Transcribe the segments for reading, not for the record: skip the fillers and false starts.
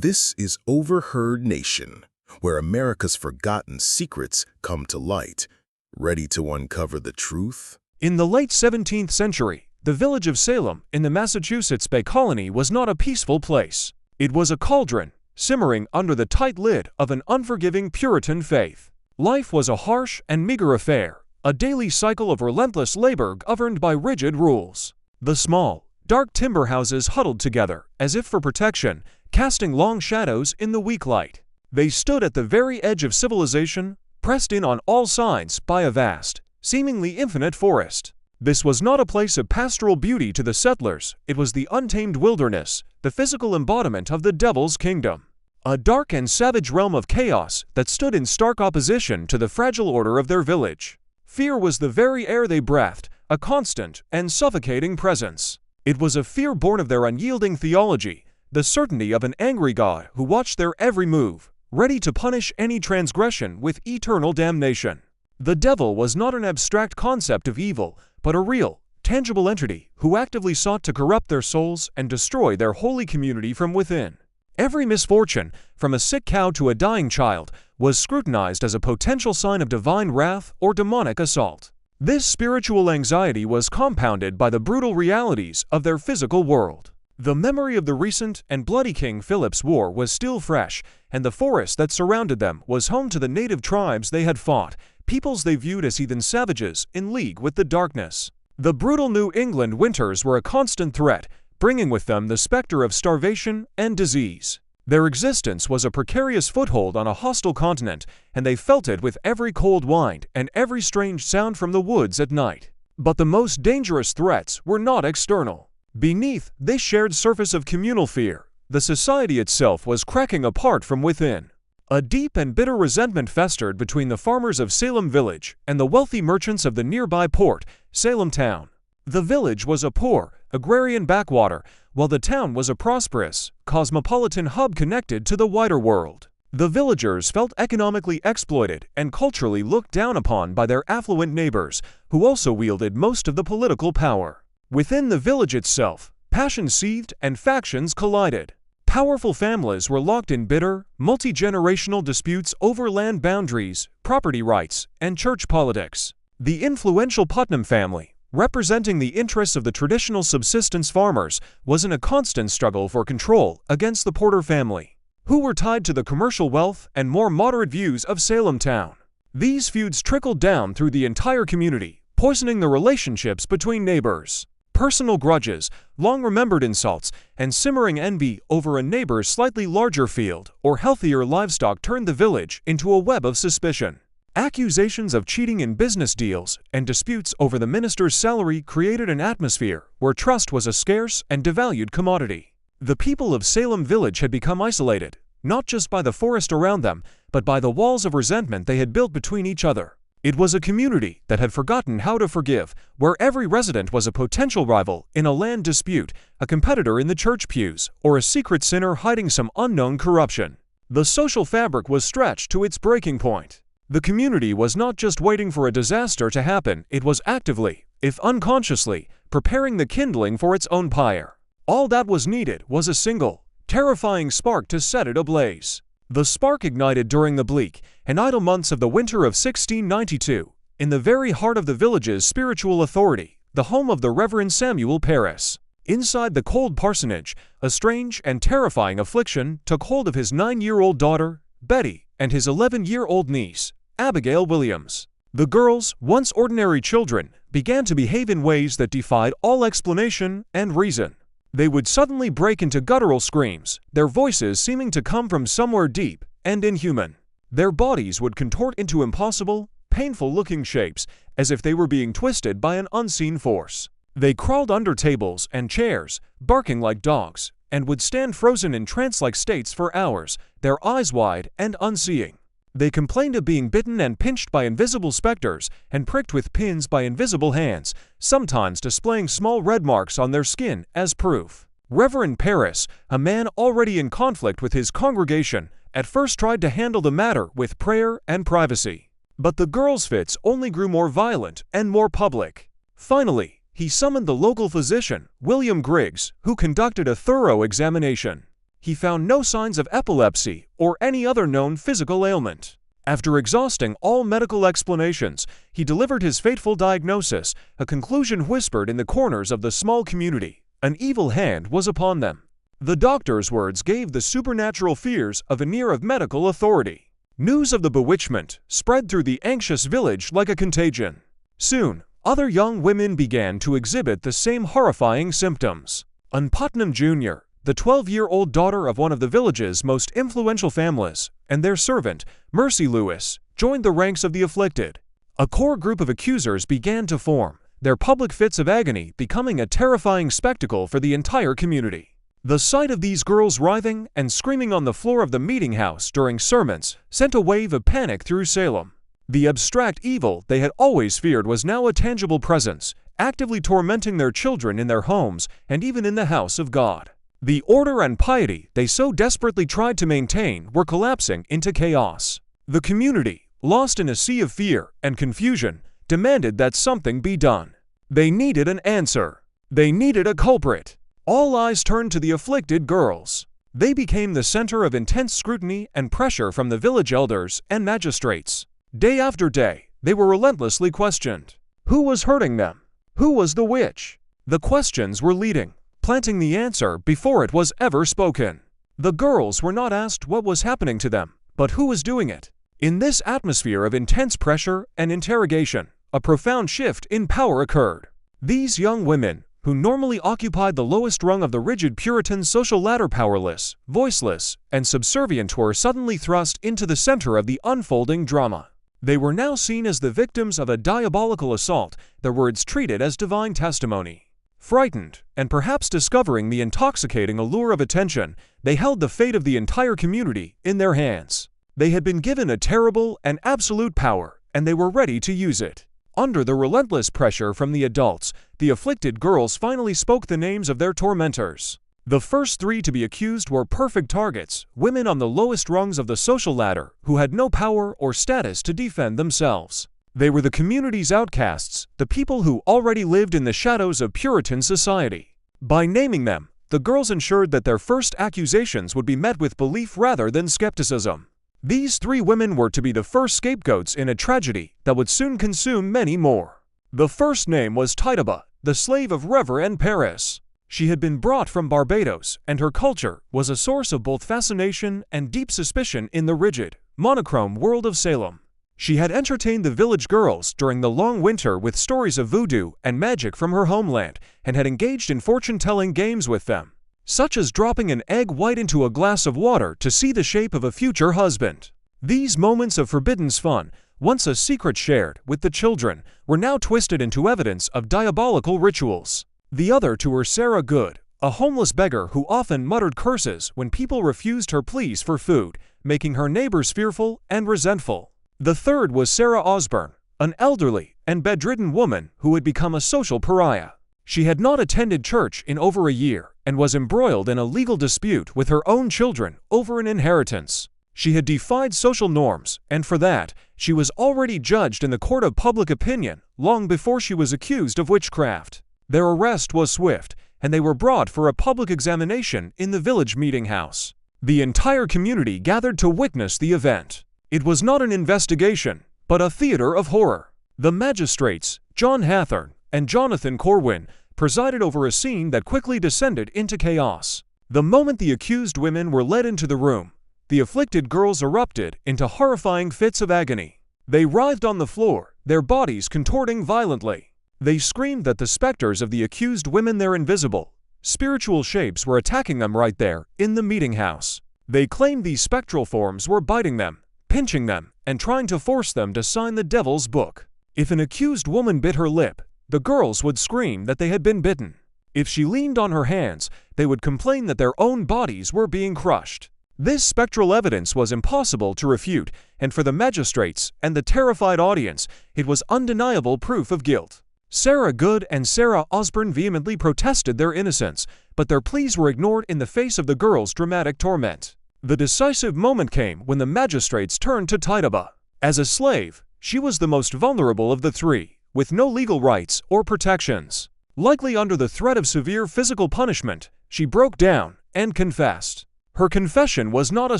This is Overheard Nation, where America's forgotten secrets come to light. Ready to uncover the truth? In the late 17th century, the village of Salem in the Massachusetts Bay Colony was not a peaceful place. It was a cauldron, simmering under the tight lid of an unforgiving Puritan faith. Life was a harsh and meager affair, a daily cycle of relentless labor governed by rigid rules. The small, dark timber houses huddled together, as if for protection, casting long shadows in the weak light. They stood at the very edge of civilization, pressed in on all sides by a vast, seemingly infinite forest. This was not a place of pastoral beauty to the settlers, it was the untamed wilderness, the physical embodiment of the devil's kingdom. A dark and savage realm of chaos that stood in stark opposition to the fragile order of their village. Fear was the very air they breathed, a constant and suffocating presence. It was a fear born of their unyielding theology, the certainty of an angry God who watched their every move, ready to punish any transgression with eternal damnation. The devil was not an abstract concept of evil, but a real, tangible entity who actively sought to corrupt their souls and destroy their holy community from within. Every misfortune, from a sick cow to a dying child, was scrutinized as a potential sign of divine wrath or demonic assault. This spiritual anxiety was compounded by the brutal realities of their physical world. The memory of the recent and bloody King Philip's War was still fresh, and the forest that surrounded them was home to the native tribes they had fought, peoples they viewed as heathen savages in league with the darkness. The brutal New England winters were a constant threat, bringing with them the specter of starvation and disease. Their existence was a precarious foothold on a hostile continent, and they felt it with every cold wind and every strange sound from the woods at night. But the most dangerous threats were not external. Beneath this shared surface of communal fear, the society itself was cracking apart from within. A deep and bitter resentment festered between the farmers of Salem Village and the wealthy merchants of the nearby port, Salem Town. The village was a poor, agrarian backwater, while the town was a prosperous, cosmopolitan hub connected to the wider world. The villagers felt economically exploited and culturally looked down upon by their affluent neighbors, who also wielded most of the political power. Within the village itself, passion seethed and factions collided. Powerful families were locked in bitter, multi-generational disputes over land boundaries, property rights, and church politics. The influential Putnam family, representing the interests of the traditional subsistence farmers, was in a constant struggle for control against the Porter family, who were tied to the commercial wealth and more moderate views of Salem Town. These feuds trickled down through the entire community, poisoning the relationships between neighbors. Personal grudges, long-remembered insults, and simmering envy over a neighbor's slightly larger field or healthier livestock turned the village into a web of suspicion. Accusations of cheating in business deals and disputes over the minister's salary created an atmosphere where trust was a scarce and devalued commodity. The people of Salem Village had become isolated, not just by the forest around them, but by the walls of resentment they had built between each other. It was a community that had forgotten how to forgive, where every resident was a potential rival in a land dispute, a competitor in the church pews, or a secret sinner hiding some unknown corruption. The social fabric was stretched to its breaking point. The community was not just waiting for a disaster to happen, it was actively, if unconsciously, preparing the kindling for its own pyre. All that was needed was a single, terrifying spark to set it ablaze. The spark ignited during the bleak and idle months of the winter of 1692, in the very heart of the village's spiritual authority, the home of the Reverend Samuel Parris. Inside the cold parsonage, a strange and terrifying affliction took hold of his 9-year-old daughter, Betty, and his 11-year-old niece, Abigail Williams. The girls, once ordinary children, began to behave in ways that defied all explanation and reason. They would suddenly break into guttural screams, their voices seeming to come from somewhere deep and inhuman. Their bodies would contort into impossible, painful-looking shapes, as if they were being twisted by an unseen force. They crawled under tables and chairs, barking like dogs, and would stand frozen in trance-like states for hours, their eyes wide and unseeing. They complained of being bitten and pinched by invisible specters and pricked with pins by invisible hands, sometimes displaying small red marks on their skin as proof. Reverend Parris, a man already in conflict with his congregation, at first tried to handle the matter with prayer and privacy. But the girls' fits only grew more violent and more public. Finally, he summoned the local physician, William Griggs, who conducted a thorough examination. He found no signs of epilepsy or any other known physical ailment. After exhausting all medical explanations, he delivered his fateful diagnosis, a conclusion whispered in the corners of the small community. An evil hand was upon them. The doctor's words gave the supernatural fears a veneer of medical authority. News of the bewitchment spread through the anxious village like a contagion. Soon, other young women began to exhibit the same horrifying symptoms. Putnam Jr., the 12-year-old daughter of one of the village's most influential families, and their servant, Mercy Lewis, joined the ranks of the afflicted. A core group of accusers began to form, their public fits of agony becoming a terrifying spectacle for the entire community. The sight of these girls writhing and screaming on the floor of the meeting house during sermons sent a wave of panic through Salem. The abstract evil they had always feared was now a tangible presence, actively tormenting their children in their homes and even in the house of God. The order and piety they so desperately tried to maintain were collapsing into chaos. The community, lost in a sea of fear and confusion, demanded that something be done. They needed an answer. They needed a culprit. All eyes turned to the afflicted girls. They became the center of intense scrutiny and pressure from the village elders and magistrates. Day after day, they were relentlessly questioned. Who was hurting them? Who was the witch? The questions were leading, planting the answer before it was ever spoken. The girls were not asked what was happening to them, but who was doing it. In this atmosphere of intense pressure and interrogation, a profound shift in power occurred. These young women, who normally occupied the lowest rung of the rigid Puritan social ladder, powerless, voiceless, and subservient, were suddenly thrust into the center of the unfolding drama. They were now seen as the victims of a diabolical assault, their words treated as divine testimony. Frightened, and perhaps discovering the intoxicating allure of attention, they held the fate of the entire community in their hands. They had been given a terrible and absolute power, and they were ready to use it. Under the relentless pressure from the adults, the afflicted girls finally spoke the names of their tormentors. The first three to be accused were perfect targets, women on the lowest rungs of the social ladder who had no power or status to defend themselves. They were the community's outcasts, the people who already lived in the shadows of Puritan society. By naming them, the girls ensured that their first accusations would be met with belief rather than skepticism. These three women were to be the first scapegoats in a tragedy that would soon consume many more. The first name was Tituba, the slave of Reverend Paris. She had been brought from Barbados, and her culture was a source of both fascination and deep suspicion in the rigid, monochrome world of Salem. She had entertained the village girls during the long winter with stories of voodoo and magic from her homeland, and had engaged in fortune-telling games with them, such as dropping an egg white into a glass of water to see the shape of a future husband. These moments of forbidden fun, once a secret shared with the children, were now twisted into evidence of diabolical rituals. The other two were Sarah Good, a homeless beggar who often muttered curses when people refused her pleas for food, making her neighbors fearful and resentful. The third was Sarah Osborne, an elderly and bedridden woman who had become a social pariah. She had not attended church in over a year and was embroiled in a legal dispute with her own children over an inheritance. She had defied social norms, and for that, she was already judged in the court of public opinion long before she was accused of witchcraft. Their arrest was swift, and they were brought for a public examination in the village meeting house. The entire community gathered to witness the event. It was not an investigation, but a theater of horror. The magistrates, John Hathorne and Jonathan Corwin, presided over a scene that quickly descended into chaos. The moment the accused women were led into the room, the afflicted girls erupted into horrifying fits of agony. They writhed on the floor, their bodies contorting violently. They screamed that the specters of the accused women, their invisible, spiritual shapes, were attacking them right there in the meeting house. They claimed these spectral forms were biting them, pinching them, and trying to force them to sign the devil's book. If an accused woman bit her lip, the girls would scream that they had been bitten. If she leaned on her hands, they would complain that their own bodies were being crushed. This spectral evidence was impossible to refute, and for the magistrates and the terrified audience, it was undeniable proof of guilt. Sarah Good and Sarah Osborne vehemently protested their innocence, but their pleas were ignored in the face of the girls' dramatic torment. The decisive moment came when the magistrates turned to Tituba. As a slave, she was the most vulnerable of the three, with no legal rights or protections. Likely under the threat of severe physical punishment, she broke down and confessed. Her confession was not a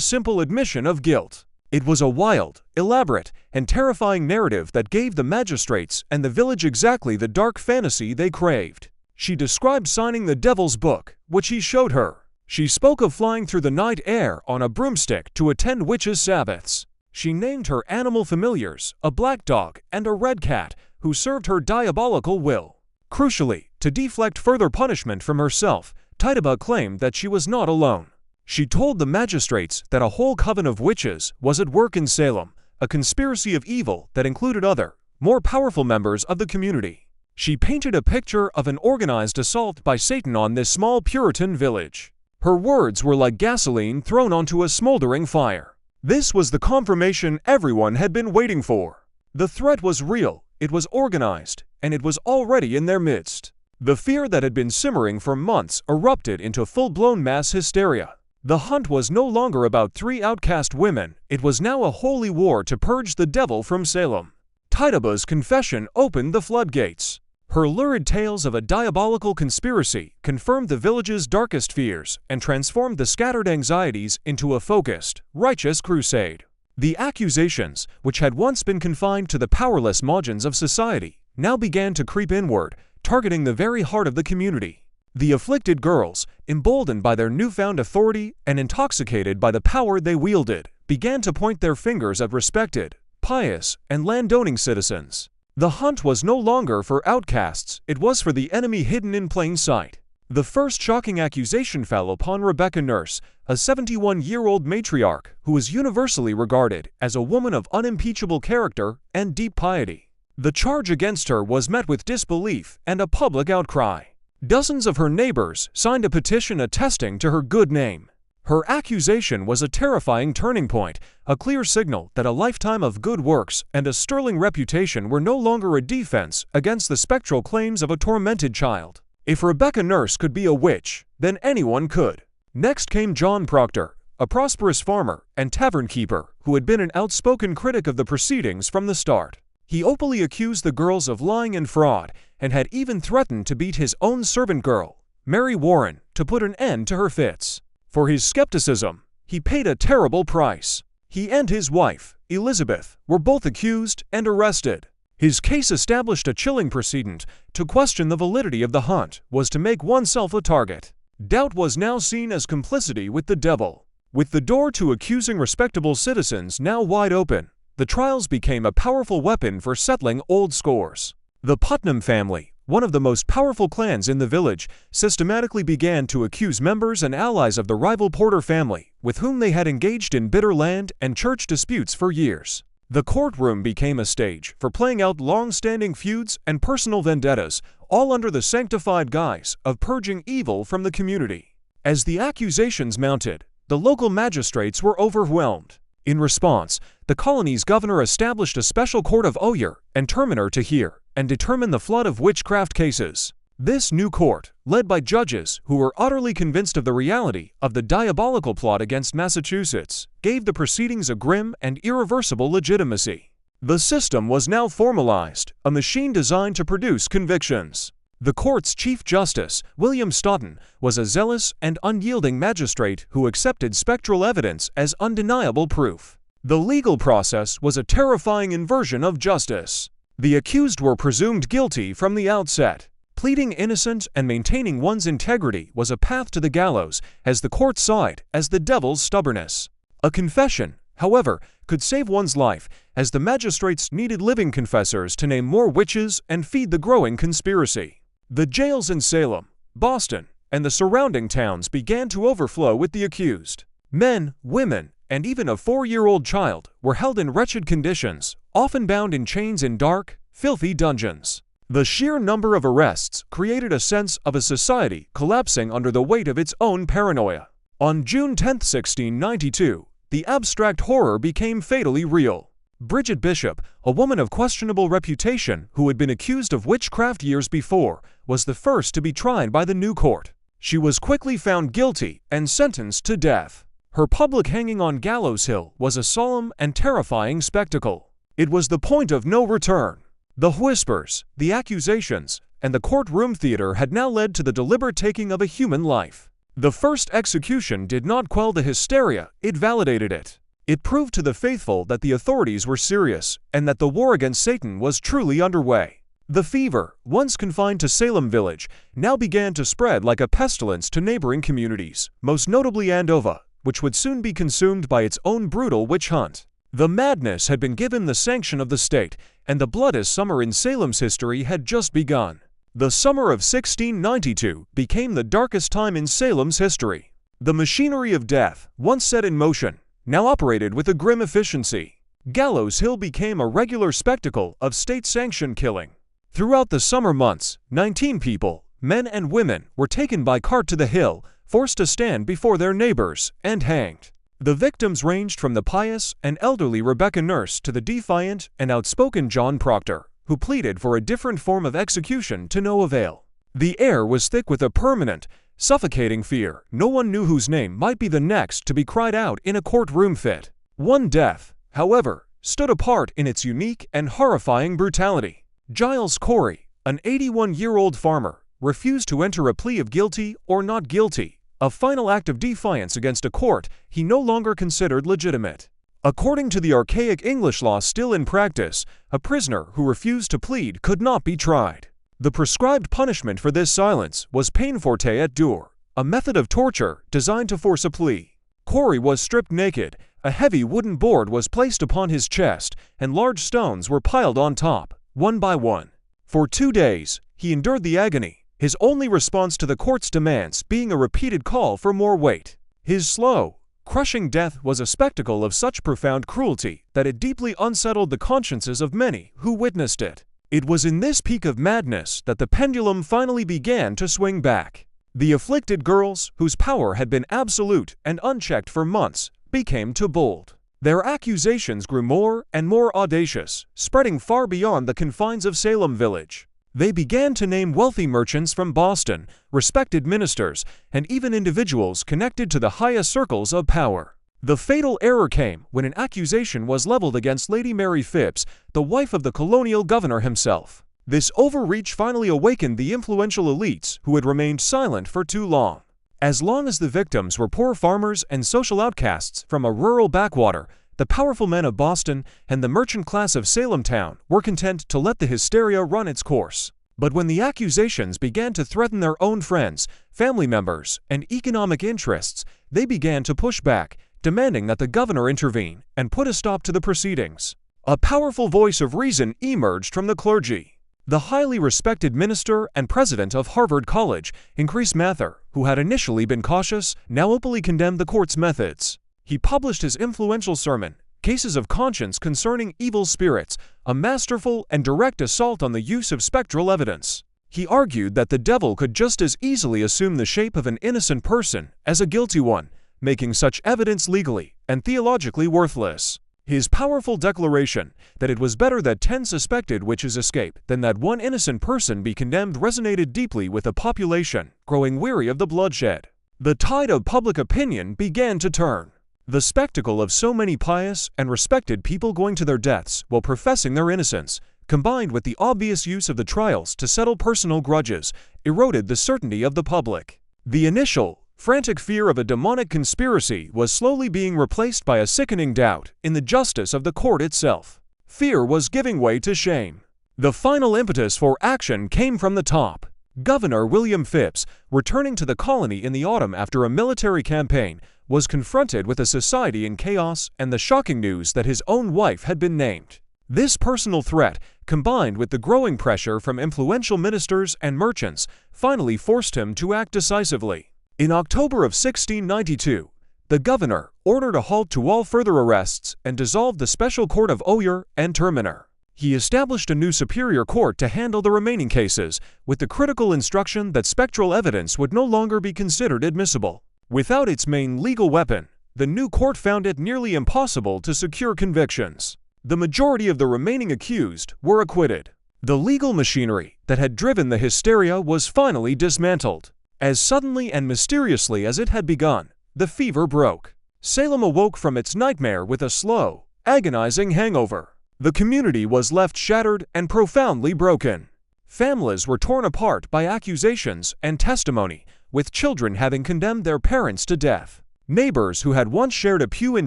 simple admission of guilt. It was a wild, elaborate, and terrifying narrative that gave the magistrates and the village exactly the dark fantasy they craved. She described signing the devil's book, which he showed her. She spoke of flying through the night air on a broomstick to attend witches' sabbaths. She named her animal familiars, a black dog and a red cat, who served her diabolical will. Crucially, to deflect further punishment from herself, Tituba claimed that she was not alone. She told the magistrates that a whole coven of witches was at work in Salem, a conspiracy of evil that included other, more powerful members of the community. She painted a picture of an organized assault by Satan on this small Puritan village. Her words were like gasoline thrown onto a smoldering fire. This was the confirmation everyone had been waiting for. The threat was real, it was organized, and it was already in their midst. The fear that had been simmering for months erupted into full-blown mass hysteria. The hunt was no longer about 3 outcast women, it was now a holy war to purge the devil from Salem. Tituba's confession opened the floodgates. Her lurid tales of a diabolical conspiracy confirmed the village's darkest fears and transformed the scattered anxieties into a focused, righteous crusade. The accusations, which had once been confined to the powerless margins of society, now began to creep inward, targeting the very heart of the community. The afflicted girls, emboldened by their newfound authority and intoxicated by the power they wielded, began to point their fingers at respected, pious, and landowning citizens. The hunt was no longer for outcasts, it was for the enemy hidden in plain sight. The first shocking accusation fell upon Rebecca Nurse, a 71-year-old matriarch who was universally regarded as a woman of unimpeachable character and deep piety. The charge against her was met with disbelief and a public outcry. Dozens of her neighbors signed a petition attesting to her good name. Her accusation was a terrifying turning point, a clear signal that a lifetime of good works and a sterling reputation were no longer a defense against the spectral claims of a tormented child. If Rebecca Nurse could be a witch, then anyone could. Next came John Proctor, a prosperous farmer and tavern keeper who had been an outspoken critic of the proceedings from the start. He openly accused the girls of lying and fraud, and had even threatened to beat his own servant girl, Mary Warren, to put an end to her fits. For his skepticism, he paid a terrible price. He and his wife, Elizabeth, were both accused and arrested. His case established a chilling precedent. To question the validity of the hunt was to make oneself a target. Doubt was now seen as complicity with the devil. With the door to accusing respectable citizens now wide open, the trials became a powerful weapon for settling old scores. The Putnam family, one of the most powerful clans in the village, systematically began to accuse members and allies of the rival Porter family, with whom they had engaged in bitter land and church disputes for years. The courtroom became a stage for playing out long-standing feuds and personal vendettas, all under the sanctified guise of purging evil from the community. As the accusations mounted, the local magistrates were overwhelmed. In response, the colony's governor established a special court of oyer and terminer to hear and determine the flood of witchcraft cases. This new court, led by judges who were utterly convinced of the reality of the diabolical plot against Massachusetts, gave the proceedings a grim and irreversible legitimacy. The system was now formalized, a machine designed to produce convictions. The court's Chief Justice, William Stoughton, was a zealous and unyielding magistrate who accepted spectral evidence as undeniable proof. The legal process was a terrifying inversion of justice. The accused were presumed guilty from the outset. Pleading innocent and maintaining one's integrity was a path to the gallows, as the court saw it as the devil's stubbornness. A confession, however, could save one's life, as the magistrates needed living confessors to name more witches and feed the growing conspiracy. The jails in Salem, Boston, and the surrounding towns began to overflow with the accused. Men, women, and even a 4-year-old child were held in wretched conditions, often bound in chains in dark, filthy dungeons. The sheer number of arrests created a sense of a society collapsing under the weight of its own paranoia. On June 10, 1692, the abstract horror became fatally real. Bridget Bishop, a woman of questionable reputation who had been accused of witchcraft years before, was the first to be tried by the new court. She was quickly found guilty and sentenced to death. Her public hanging on Gallows Hill was a solemn and terrifying spectacle. It was the point of no return. The whispers, the accusations, and the courtroom theater had now led to the deliberate taking of a human life. The first execution did not quell the hysteria, it validated it. It proved to the faithful that the authorities were serious and that the war against Satan was truly underway. The fever, once confined to Salem village, now began to spread like a pestilence to neighboring communities, most notably Andover, which would soon be consumed by its own brutal witch hunt. The madness had been given the sanction of the state, and the bloodiest summer in Salem's history had just begun. The summer of 1692 became the darkest time in Salem's history. The machinery of death, once set in motion, now operated with a grim efficiency. Gallows Hill became a regular spectacle of state-sanctioned killing. Throughout the summer months, 19 people, men and women, were taken by cart to the hill, forced to stand before their neighbors, and hanged. The victims ranged from the pious and elderly Rebecca Nurse to the defiant and outspoken John Proctor, who pleaded for a different form of execution to no avail. The air was thick with a permanent, suffocating fear. No one knew whose name might be the next to be cried out in a courtroom fit. One death, however, stood apart in its unique and horrifying brutality. Giles Corey, an 81-year-old farmer, refused to enter a plea of guilty or not guilty, a final act of defiance against a court he no longer considered legitimate. According to the archaic English law still in practice, a prisoner who refused to plead could not be tried. The prescribed punishment for this silence was peine forte et dure, a method of torture designed to force a plea. Corey was stripped naked, a heavy wooden board was placed upon his chest, and large stones were piled on top, one by one. For 2 days, he endured the agony, his only response to the court's demands being a repeated call for more weight. His slow, crushing death was a spectacle of such profound cruelty that it deeply unsettled the consciences of many who witnessed it. It was in this peak of madness that the pendulum finally began to swing back. The afflicted girls, whose power had been absolute and unchecked for months, became too bold. Their accusations grew more and more audacious, spreading far beyond the confines of Salem village. They began to name wealthy merchants from Boston, respected ministers, and even individuals connected to the highest circles of power. The fatal error came when an accusation was leveled against Lady Mary Phips, the wife of the colonial governor himself. This overreach finally awakened the influential elites who had remained silent for too long. As long as the victims were poor farmers and social outcasts from a rural backwater, the powerful men of Boston and the merchant class of Salem town were content to let the hysteria run its course. But when the accusations began to threaten their own friends, family members, and economic interests, they began to push back, demanding that the governor intervene and put a stop to the proceedings. A powerful voice of reason emerged from the clergy. The highly respected minister and president of Harvard College, Increase Mather, who had initially been cautious, now openly condemned the court's methods. He published his influential sermon, Cases of Conscience Concerning Evil Spirits, a masterful and direct assault on the use of spectral evidence. He argued that the devil could just as easily assume the shape of an innocent person as a guilty one, making such evidence legally and theologically worthless. His powerful declaration that it was better that 10 suspected witches escape than that one innocent person be condemned resonated deeply with a population growing weary of the bloodshed. The tide of public opinion began to turn. The spectacle of so many pious and respected people going to their deaths while professing their innocence, combined with the obvious use of the trials to settle personal grudges, eroded the certainty of the public. The initial, frantic fear of a demonic conspiracy was slowly being replaced by a sickening doubt in the justice of the court itself. Fear was giving way to shame. The final impetus for action came from the top. Governor William Phips, returning to the colony in the autumn after a military campaign, was confronted with a society in chaos and the shocking news that his own wife had been named. This personal threat, combined with the growing pressure from influential ministers and merchants, finally forced him to act decisively. In October of 1692, the governor ordered a halt to all further arrests and dissolved the special court of Oyer and Terminer. He established a new superior court to handle the remaining cases, with the critical instruction that spectral evidence would no longer be considered admissible. Without its main legal weapon, the new court found it nearly impossible to secure convictions. The majority of the remaining accused were acquitted. The legal machinery that had driven the hysteria was finally dismantled. As suddenly and mysteriously as it had begun, the fever broke. Salem awoke from its nightmare with a slow, agonizing hangover. The community was left shattered and profoundly broken. Families were torn apart by accusations and testimony, with children having condemned their parents to death. Neighbors who had once shared a pew in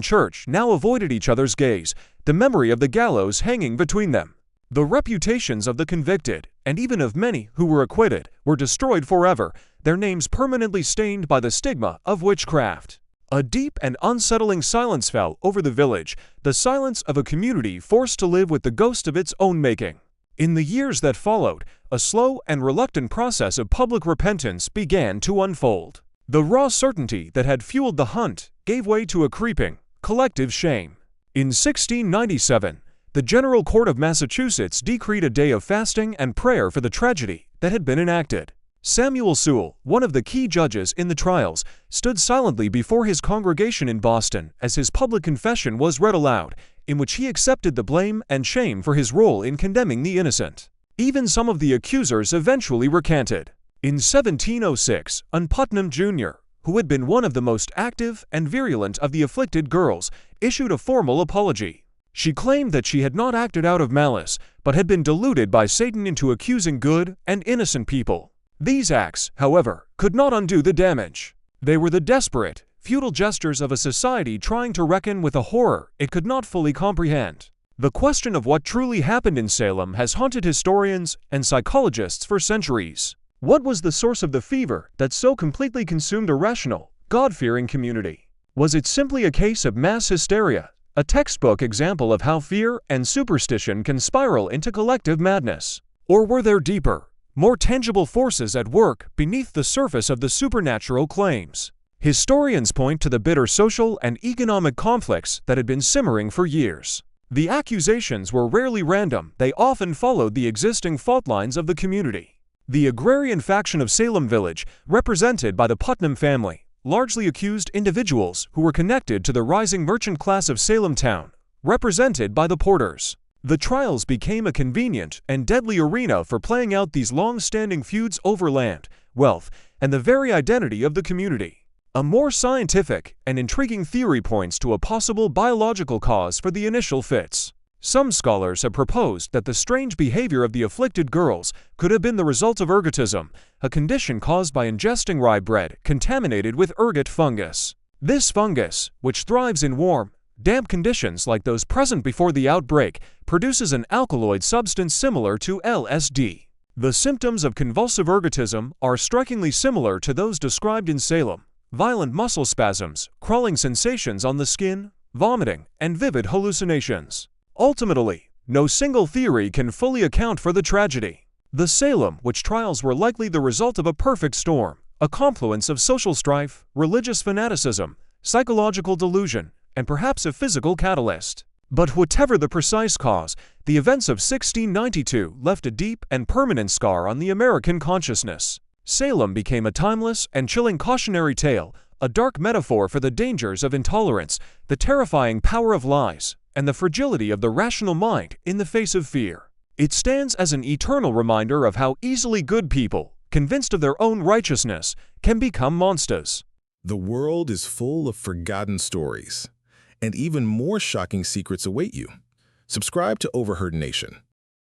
church now avoided each other's gaze, the memory of the gallows hanging between them. The reputations of the convicted, and even of many who were acquitted, were destroyed forever, their names permanently stained by the stigma of witchcraft. A deep and unsettling silence fell over the village, the silence of a community forced to live with the ghost of its own making. In the years that followed, a slow and reluctant process of public repentance began to unfold. The raw certainty that had fueled the hunt gave way to a creeping, collective shame. In 1697, the General Court of Massachusetts decreed a day of fasting and prayer for the tragedy that had been enacted. Samuel Sewall, one of the key judges in the trials, stood silently before his congregation in Boston as his public confession was read aloud, in which he accepted the blame and shame for his role in condemning the innocent. Even some of the accusers eventually recanted. In 1706, Ann Putnam Jr., who had been one of the most active and virulent of the afflicted girls, issued a formal apology. She claimed that she had not acted out of malice, but had been deluded by Satan into accusing good and innocent people. These acts, however, could not undo the damage. They were the desperate, futile gestures of a society trying to reckon with a horror it could not fully comprehend. The question of what truly happened in Salem has haunted historians and psychologists for centuries. What was the source of the fever that so completely consumed a rational, God-fearing community? Was it simply a case of mass hysteria, a textbook example of how fear and superstition can spiral into collective madness? Or were there deeper, more tangible forces at work beneath the surface of the supernatural claims? Historians point to the bitter social and economic conflicts that had been simmering for years. The accusations were rarely random, they often followed the existing fault lines of the community. The agrarian faction of Salem Village, represented by the Putnam family, largely accused individuals who were connected to the rising merchant class of Salem town, represented by the Porters. The trials became a convenient and deadly arena for playing out these long-standing feuds over land, wealth, and the very identity of the community. A more scientific and intriguing theory points to a possible biological cause for the initial fits. Some scholars have proposed that the strange behavior of the afflicted girls could have been the result of ergotism, a condition caused by ingesting rye bread contaminated with ergot fungus. This fungus, which thrives in warm, damp conditions like those present before the outbreak, produces an alkaloid substance similar to LSD. The symptoms of convulsive ergotism are strikingly similar to those described in Salem: violent muscle spasms, crawling sensations on the skin, vomiting, and vivid hallucinations. Ultimately, no single theory can fully account for the tragedy. The Salem witch trials were likely the result of a perfect storm, a confluence of social strife, religious fanaticism, psychological delusion, and perhaps a physical catalyst. But whatever the precise cause, the events of 1692 left a deep and permanent scar on the American consciousness. Salem became a timeless and chilling cautionary tale, a dark metaphor for the dangers of intolerance, the terrifying power of lies, and the fragility of the rational mind in the face of fear. It stands as an eternal reminder of how easily good people, convinced of their own righteousness, can become monsters. The world is full of forgotten stories, and even more shocking secrets await you. Subscribe to Overheard Nation,